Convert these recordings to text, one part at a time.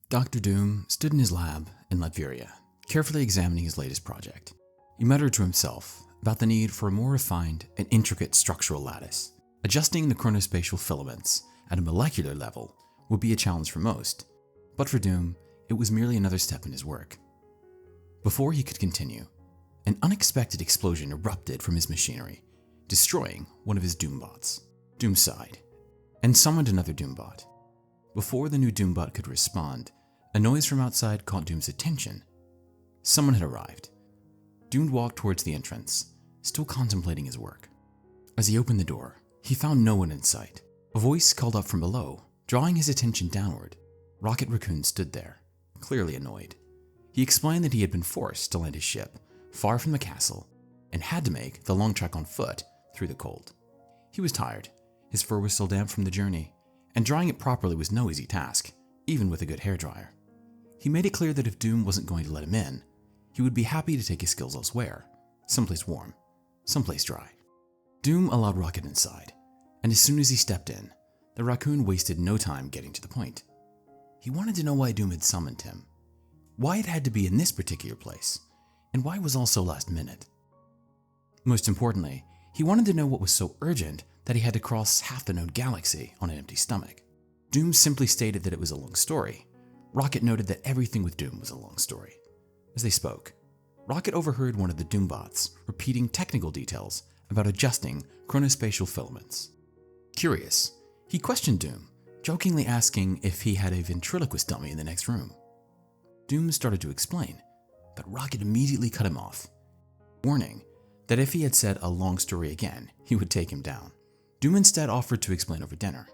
Dr. Doom stood in his lab in Latveria, carefully examining his latest project. He muttered to himself about the need for a more refined and intricate structural lattice. Adjusting the chronospatial filaments at a molecular level would be a challenge for most, but for Doom, it was merely another step in his work. Before he could continue, an unexpected explosion erupted from his machinery, destroying one of his Doombots. Doom sighed and summoned another Doombot. Before the new Doombot could respond, a noise from outside caught Doom's attention. Someone had arrived. Doom walked towards the entrance, still contemplating his work. As he opened the door, he found no one in sight. A voice called up from below, drawing his attention downward. Rocket Raccoon stood there, clearly annoyed. He explained that he had been forced to land his ship far from the castle and had to make the long trek on foot through the cold. He was tired, his fur was still damp from the journey, and drying it properly was no easy task, even with a good hairdryer. He made it clear that if Doom wasn't going to let him in, he would be happy to take his skills elsewhere, someplace warm, someplace dry. Doom allowed Rocket inside, and as soon as he stepped in, the raccoon wasted no time getting to the point. He wanted to know why Doom had summoned him, why it had to be in this particular place, and why it was all so last minute. Most importantly, he wanted to know what was so urgent that he had to cross half the known galaxy on an empty stomach. Doom simply stated that it was a long story. Rocket noted that everything with Doom was a long story. As they spoke, Rocket overheard one of the Doombots repeating technical details about adjusting chronospatial filaments. Curious, he questioned Doom, jokingly asking if he had a ventriloquist dummy in the next room. Doom started to explain, but Rocket immediately cut him off, warning that if he had said a long story again, he would take him down. Doom instead offered to explain over dinner.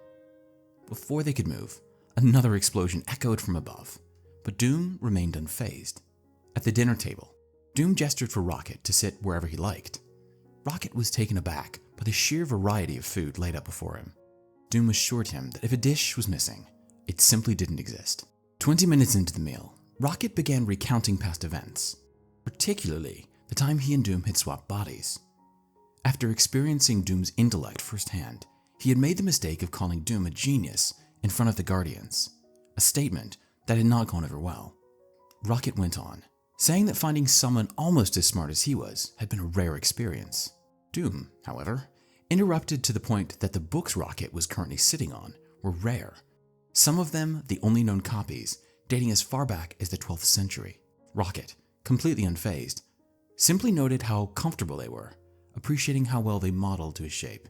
Before they could move, another explosion echoed from above, but Doom remained unfazed. At the dinner table, Doom gestured for Rocket to sit wherever he liked. Rocket was taken aback by the sheer variety of food laid out before him. Doom assured him that if a dish was missing, it simply didn't exist. 20 minutes into the meal, Rocket began recounting past events, particularly the time he and Doom had swapped bodies. After experiencing Doom's intellect firsthand, he had made the mistake of calling Doom a genius in front of the Guardians, a statement that had not gone over well. Rocket went on, saying that finding someone almost as smart as he was had been a rare experience. Doom, however, interrupted to the point that the books Rocket was currently sitting on were rare, some of them the only known copies dating as far back as the 12th century. Rocket, completely unfazed, simply noted how comfortable they were, appreciating how well they modeled to his shape.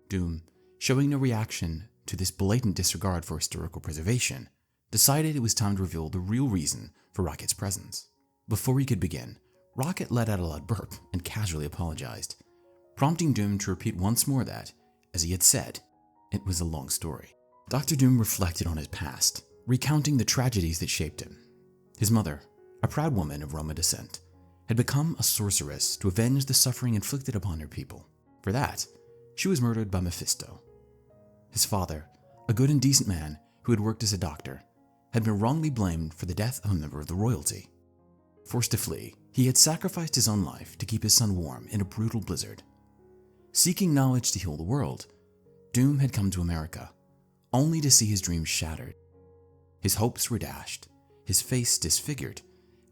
Doom, showing no reaction to this blatant disregard for historical preservation, decided it was time to reveal the real reason for Rocket's presence. Before he could begin, Rocket let out a loud burp and casually apologized, prompting Doom to repeat once more that, as he had said, it was a long story. Dr. Doom reflected on his past, recounting the tragedies that shaped him. His mother, a proud woman of Roman descent, had become a sorceress to avenge the suffering inflicted upon her people. For that, she was murdered by Mephisto. His father, a good and decent man who had worked as a doctor, had been wrongly blamed for the death of a member of the royalty. Forced to flee, he had sacrificed his own life to keep his son warm in a brutal blizzard. Seeking knowledge to heal the world, Doom had come to America, only to see his dreams shattered. His hopes were dashed, his face disfigured,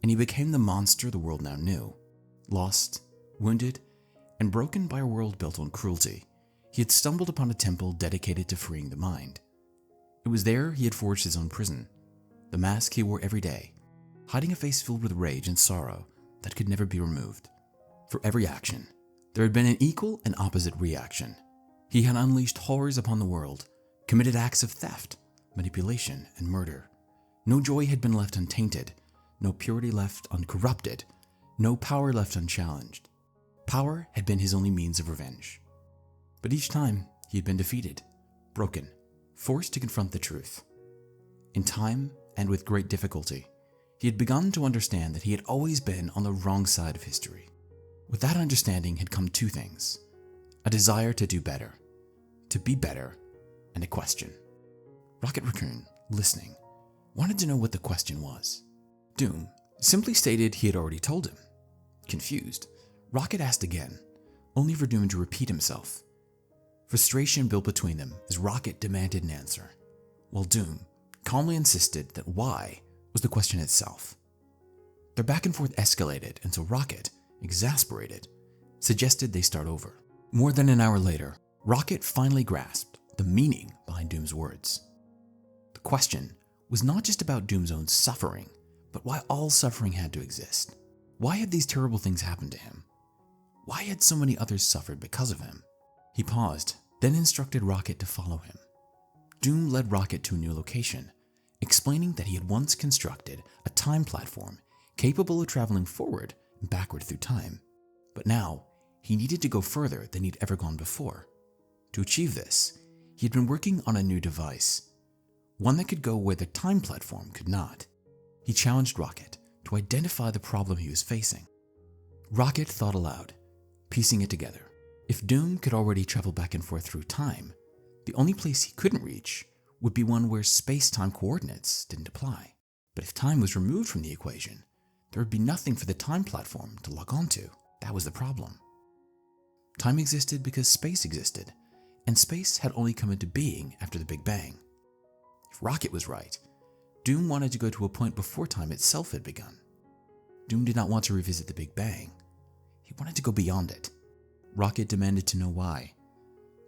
and he became the monster the world now knew. Lost, wounded, and broken by a world built on cruelty, he had stumbled upon a temple dedicated to freeing the mind. It was there he had forged his own prison, the mask he wore every day, hiding a face filled with rage and sorrow that could never be removed. For every action, there had been an equal and opposite reaction. He had unleashed horrors upon the world, committed acts of theft, manipulation, and murder. No joy had been left untainted, no purity left uncorrupted, no power left unchallenged. Power had been his only means of revenge. But each time, he had been defeated, broken, forced to confront the truth. In time, and with great difficulty, he had begun to understand that he had always been on the wrong side of history. With that understanding had come two things: a desire to do better, to be better, and a question. Rocket Raccoon, listening, wanted to know what the question was. Doom simply stated he had already told him. Confused, Rocket asked again, only for Doom to repeat himself. Frustration built between them as Rocket demanded an answer, while Doom calmly insisted that why was the question itself. Their back and forth escalated until Rocket, exasperated, suggested they start over. More than an hour later, Rocket finally grasped the meaning behind Doom's words. The question was not just about Doom's own suffering, but why all suffering had to exist. Why had these terrible things happened to him? Why had so many others suffered because of him? He paused, then instructed Rocket to follow him. Doom led Rocket to a new location, explaining that he had once constructed a time platform capable of traveling forward and backward through time. But now, he needed to go further than he'd ever gone before. To achieve this, he had been working on a new device, one that could go where the time platform could not. He challenged Rocket to identify the problem he was facing. Rocket thought aloud, piecing it together. If Doom could already travel back and forth through time, the only place he couldn't reach would be one where space-time coordinates didn't apply. But if time was removed from the equation, there would be nothing for the time platform to lock onto. That was the problem. Time existed because space existed, and space had only come into being after the Big Bang. If Rocket was right, Doom wanted to go to a point before time itself had begun. Doom did not want to revisit the Big Bang. He wanted to go beyond it. Rocket demanded to know why.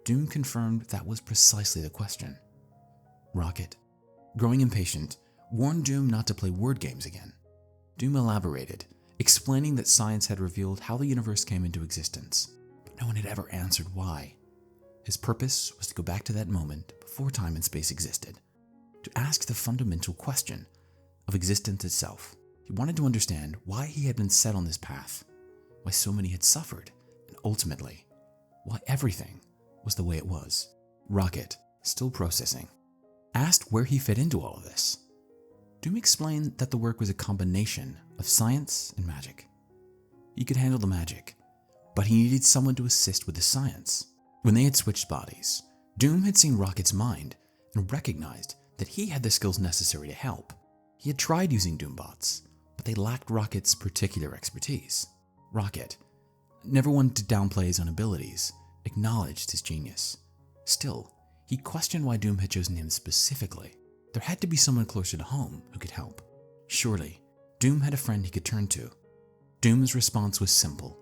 Doom confirmed that was precisely the question. Rocket, growing impatient, warned Doom not to play word games again. Doom elaborated, explaining that science had revealed how the universe came into existence, but no one had ever answered why. His purpose was to go back to that moment before time and space existed, to ask the fundamental question of existence itself. He wanted to understand why he had been set on this path, why so many had suffered, and ultimately, why everything was the way it was. Rocket, still processing, asked where he fit into all of this. Doom explained that the work was a combination of science and magic. He could handle the magic, but he needed someone to assist with the science. When they had switched bodies, Doom had seen Rocket's mind and recognized that he had the skills necessary to help. He had tried using Doombots, but they lacked Rocket's particular expertise. Rocket, never one to downplay his own abilities, acknowledged his genius. Still, he questioned why Doom had chosen him specifically. There had to be someone closer to home who could help. Surely, Doom had a friend he could turn to. Doom's response was simple.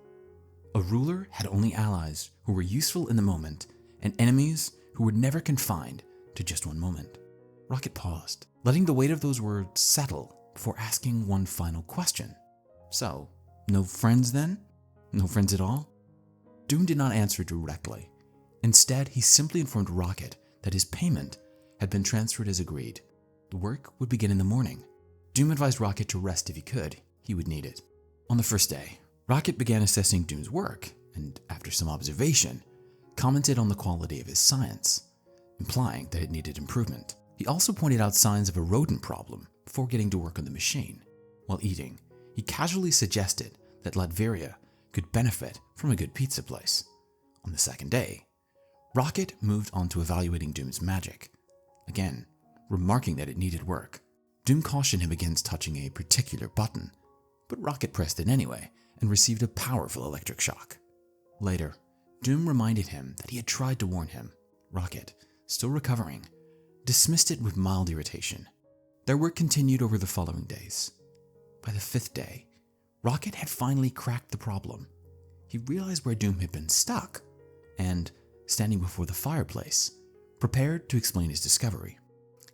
A ruler had only allies who were useful in the moment and enemies who were never confined to just one moment. Rocket paused, letting the weight of those words settle before asking one final question. So, no friends then? No friends at all? Doom did not answer directly. Instead, he simply informed Rocket that his payment had been transferred as agreed. The work would begin in the morning. Doom advised Rocket to rest if he could. He would need it. On the first day, Rocket began assessing Doom's work and, after some observation, commented on the quality of his science, implying that it needed improvement. He also pointed out signs of a rodent problem before getting to work on the machine. While eating, he casually suggested that Latveria could benefit from a good pizza place. On the second day, Rocket moved on to evaluating Doom's magic, again, remarking that it needed work. Doom cautioned him against touching a particular button, but Rocket pressed it anyway and received a powerful electric shock. Later, Doom reminded him that he had tried to warn him. Rocket, still recovering, dismissed it with mild irritation. Their work continued over the following days. By the fifth day, Rocket had finally cracked the problem. He realized where Doom had been stuck and, standing before the fireplace, prepared to explain his discovery.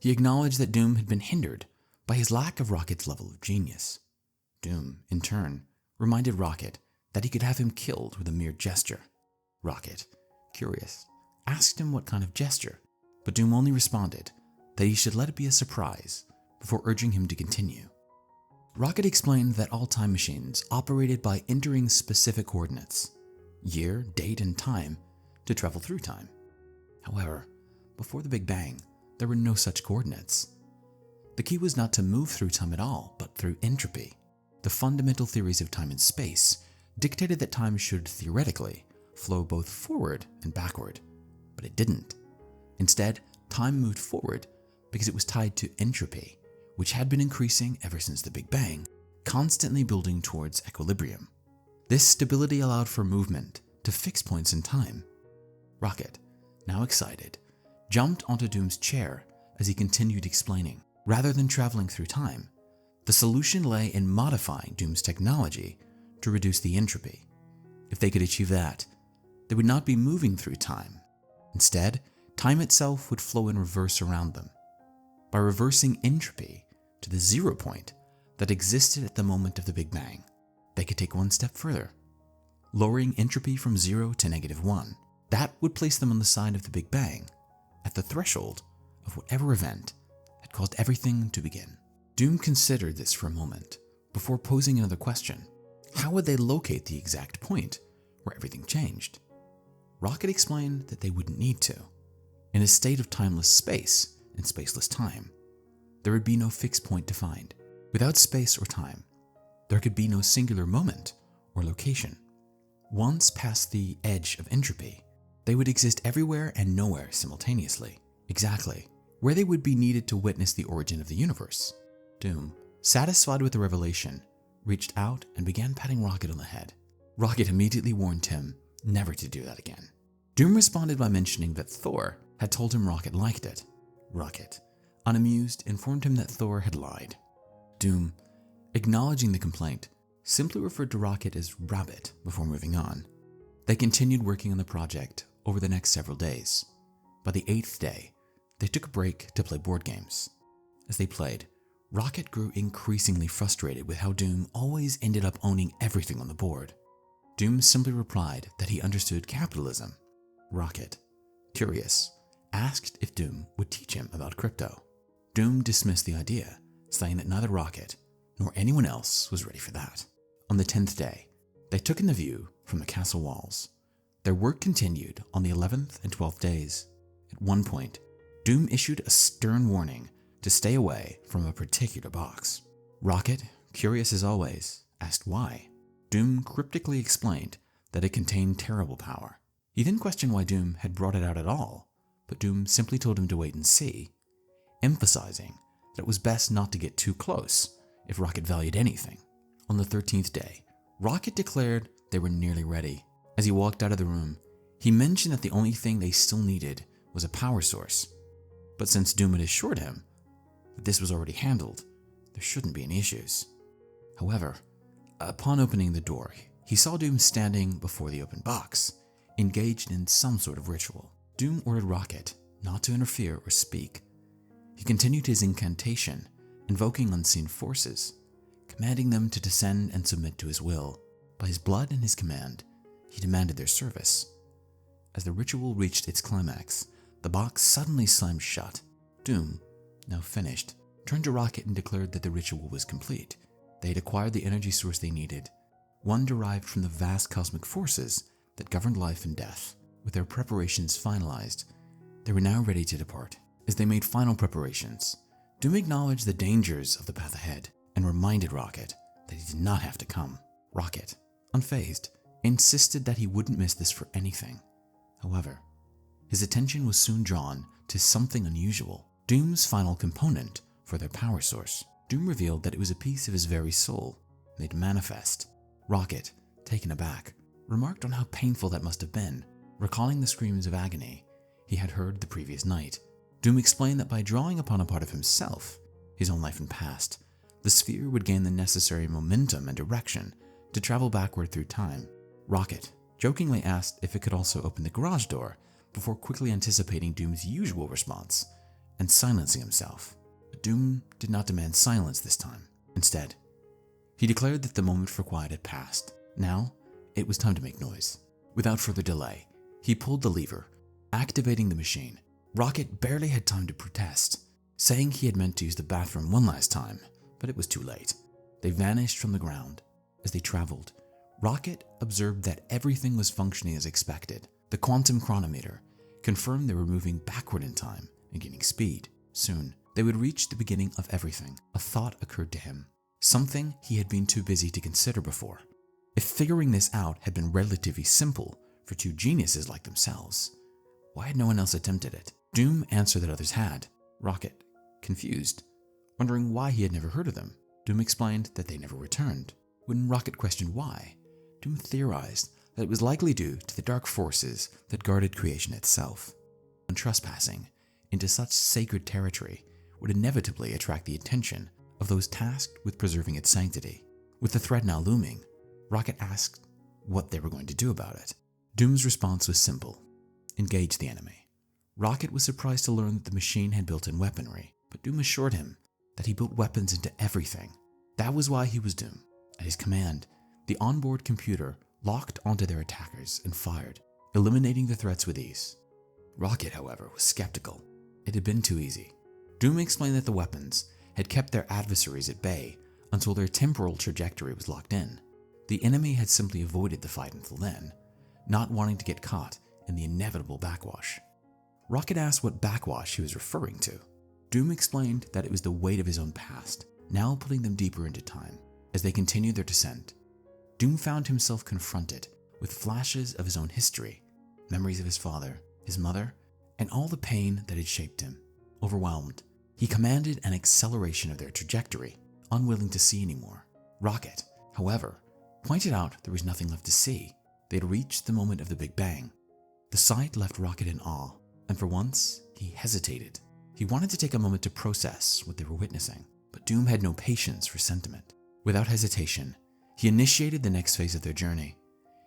He acknowledged that Doom had been hindered by his lack of Rocket's level of genius. Doom, in turn, reminded Rocket that he could have him killed with a mere gesture. Rocket, curious, asked him what kind of gesture, but Doom only responded that he should let it be a surprise before urging him to continue. Rocket explained that all time machines operated by entering specific coordinates, year, date, and time, to travel through time. However, before the Big Bang, there were no such coordinates. The key was not to move through time at all, but through entropy. The fundamental theories of time and space dictated that time should theoretically flow both forward and backward, but it didn't. Instead, time moved forward because it was tied to entropy, which had been increasing ever since the Big Bang, constantly building towards equilibrium. This stability allowed for movement to fixed points in time. Rocket, now excited, jumped onto Doom's chair as he continued explaining. rather than traveling through time. The solution lay in modifying Doom's technology to reduce the entropy. If they could achieve that, they would not be moving through time. Instead, time itself would flow in reverse around them. By reversing entropy to the 0 point that existed at the moment of the Big Bang, they could take one step further, lowering entropy from 0 to -1. That would place them on the side of the Big Bang, at the threshold of whatever event had caused everything to begin. Doom considered this for a moment before posing another question. How would they locate the exact point where everything changed? Rocket explained that they wouldn't need to. In a state of timeless space and spaceless time, there would be no fixed point to find. Without space or time, there could be no singular moment or location. Once past the edge of entropy, they would exist everywhere and nowhere simultaneously, exactly where they would be needed to witness the origin of the universe. Doom, satisfied with the revelation, reached out and began patting Rocket on the head. Rocket immediately warned him never to do that again. Doom responded by mentioning that Thor had told him Rocket liked it. Rocket, unamused, informed him that Thor had lied. Doom, acknowledging the complaint, simply referred to Rocket as Rabbit before moving on. They continued working on the project over the next several days. By the 8th day, they took a break to play board games. As they played, Rocket grew increasingly frustrated with how Doom always ended up owning everything on the board. Doom simply replied that he understood capitalism. Rocket, curious, asked if Doom would teach him about crypto. Doom dismissed the idea, saying that neither Rocket nor anyone else was ready for that. On the 10th day, they took in the view from the castle walls. Their work continued on the 11th and 12th days. At one point, Doom issued a stern warning to stay away from a particular box. Rocket, curious as always, asked why. Doom cryptically explained that it contained terrible power. He then questioned why Doom had brought it out at all, but Doom simply told him to wait and see, emphasizing that it was best not to get too close if Rocket valued anything. On the 13th day, Rocket declared they were nearly ready. As he walked out of the room, he mentioned that the only thing they still needed was a power source. But since Doom had assured him that this was already handled, there shouldn't be any issues. However, upon opening the door, he saw Doom standing before the open box, engaged in some sort of ritual. Doom ordered Rocket not to interfere or speak. He continued his incantation, invoking unseen forces, commanding them to descend and submit to his will. By his blood and his command, he demanded their service. As the ritual reached its climax, the box suddenly slammed shut. Doom, now finished, turned to Rocket and declared that the ritual was complete. They had acquired the energy source they needed, one derived from the vast cosmic forces that governed life and death. With their preparations finalized, they were now ready to depart. As they made final preparations, Doom acknowledged the dangers of the path ahead and reminded Rocket that he did not have to come. Rocket, unfazed, insisted that he wouldn't miss this for anything. However, his attention was soon drawn to something unusual, Doom's final component for their power source. Doom revealed that it was a piece of his very soul, made manifest. Rocket, taken aback, remarked on how painful that must have been, recalling the screams of agony he had heard the previous night. Doom explained that by drawing upon a part of himself, his own life and past, the sphere would gain the necessary momentum and direction to travel backward through time. Rocket jokingly asked if it could also open the garage door before quickly anticipating Doom's usual response and silencing himself. But Doom did not demand silence this time. Instead, he declared that the moment for quiet had passed. Now, it was time to make noise. Without further delay, he pulled the lever, activating the machine. Rocket barely had time to protest, saying he had meant to use the bathroom one last time, but it was too late. They vanished from the ground. As they traveled, Rocket observed that everything was functioning as expected. The quantum chronometer confirmed they were moving backward in time and gaining speed. Soon, they would reach the beginning of everything. A thought occurred to him, something he had been too busy to consider before. If figuring this out had been relatively simple for two geniuses like themselves, why had no one else attempted it? Doom answered that others had. Rocket, confused, wondering why he had never heard of them. Doom explained that they never returned. When Rocket questioned why, Doom theorized that it was likely due to the dark forces that guarded creation itself. And trespassing into such sacred territory would inevitably attract the attention of those tasked with preserving its sanctity. With the threat now looming, Rocket asked what they were going to do about it. Doom's response was simple: engage the enemy. Rocket was surprised to learn that the machine had built-in weaponry, but Doom assured him that he built weapons into everything. That was why he was Doom. At his command, the onboard computer locked onto their attackers and fired, eliminating the threats with ease. Rocket, however, was skeptical. It had been too easy. Doom explained that the weapons had kept their adversaries at bay until their temporal trajectory was locked in. The enemy had simply avoided the fight until then, not wanting to get caught in the inevitable backwash. Rocket asked what backwash he was referring to. Doom explained that it was the weight of his own past, now putting them deeper into time. As they continued their descent, Doom found himself confronted with flashes of his own history, memories of his father, his mother, and all the pain that had shaped him. Overwhelmed, he commanded an acceleration of their trajectory, unwilling to see anymore. Rocket, however, pointed out there was nothing left to see. They had reached the moment of the Big Bang. The sight left Rocket in awe, and for once, he hesitated. He wanted to take a moment to process what they were witnessing, but Doom had no patience for sentiment. Without hesitation, he initiated the next phase of their journey.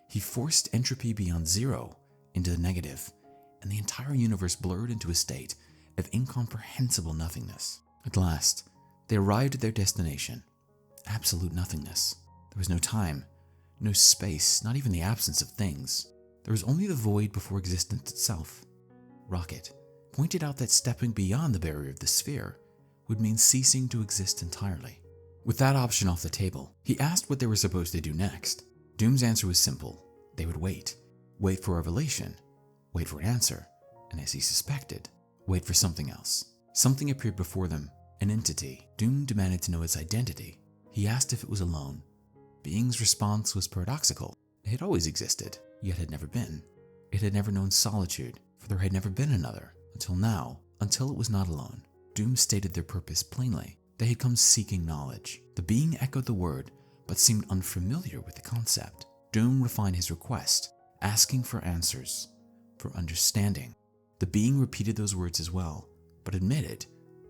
He forced entropy beyond zero into the negative, and the entire universe blurred into a state of incomprehensible nothingness. At last, they arrived at their destination: absolute nothingness. There was no time, no space, not even the absence of things. There was only the void before existence itself. Rocket pointed out that stepping beyond the barrier of the sphere would mean ceasing to exist entirely. With that option off the table, he asked what they were supposed to do next. Doom's answer was simple: they would wait. Wait for revelation, wait for an answer, and as he suspected, wait for something else. Something appeared before them, an entity. Doom demanded to know its identity. He asked if it was alone. Being's response was paradoxical. It had always existed, yet had never been. It had never known solitude, for there had never been another, until now, until it was not alone. Doom stated their purpose plainly. They had come seeking knowledge. The being echoed the word, but seemed unfamiliar with the concept. Doom refined his request, asking for answers, for understanding. The being repeated those words as well, but admitted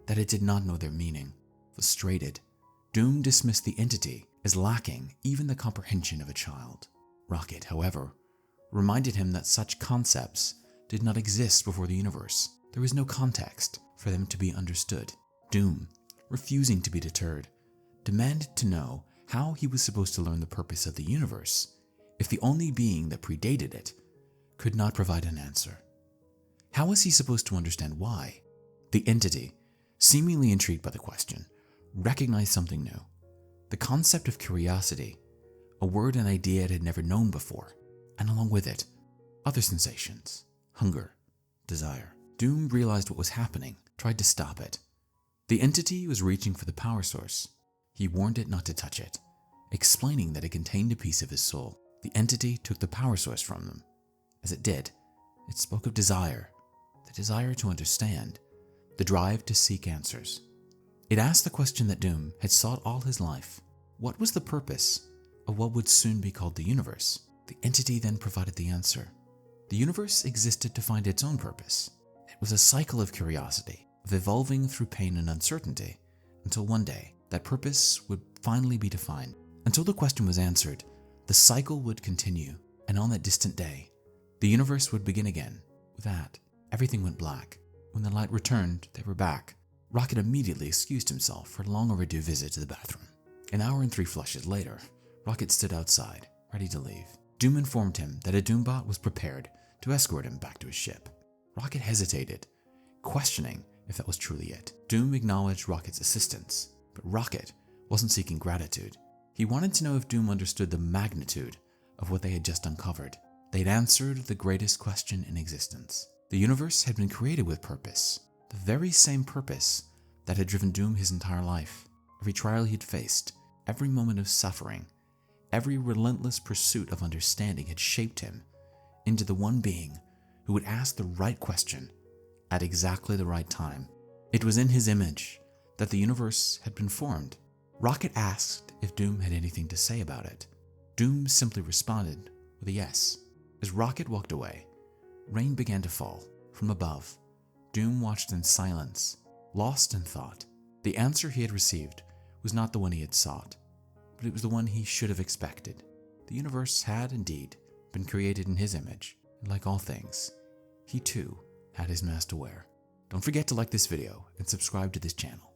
that it did not know their meaning. Frustrated, Doom dismissed the entity as lacking even the comprehension of a child. Rocket, however, reminded him that such concepts did not exist before the universe. There was no context for them to be understood. Doom, refusing to be deterred, demanded to know how he was supposed to learn the purpose of the universe if the only being that predated it could not provide an answer. How was he supposed to understand why? The entity, seemingly intrigued by the question, recognized something new: the concept of curiosity, a word and idea it had never known before, and along with it, other sensations: hunger, desire. Doom realized what was happening, tried to stop it. The entity was reaching for the power source. He warned it not to touch it, explaining that it contained a piece of his soul. The entity took the power source from them. As it did, it spoke of desire, the desire to understand, the drive to seek answers. It asked the question that Doom had sought all his life: what was the purpose of what would soon be called the universe? The entity then provided the answer. The universe existed to find its own purpose. It was a cycle of curiosity, of evolving through pain and uncertainty, until one day that purpose would finally be defined. Until the question was answered, the cycle would continue, and on that distant day, the universe would begin again. With that, everything went black. When the light returned, they were back. Rocket immediately excused himself for a long overdue visit to the bathroom. An hour and 3 flushes later, Rocket stood outside, ready to leave. Doom informed him that a Doombot was prepared to escort him back to his ship. Rocket hesitated, questioning if that was truly it. Doom acknowledged Rocket's assistance, but Rocket wasn't seeking gratitude. He wanted to know if Doom understood the magnitude of what they had just uncovered. They'd answered the greatest question in existence. The universe had been created with purpose, the very same purpose that had driven Doom his entire life. Every trial he'd faced, every moment of suffering, every relentless pursuit of understanding had shaped him into the one being who would ask the right question at exactly the right time. It was in his image that the universe had been formed. Rocket asked if Doom had anything to say about it. Doom simply responded with a yes. As Rocket walked away, rain began to fall from above. Doom watched in silence, lost in thought. The answer he had received was not the one he had sought, but it was the one he should have expected. The universe had indeed been created in his image, and like all things, he too had his mask to wear. Don't forget to like this video and subscribe to this channel.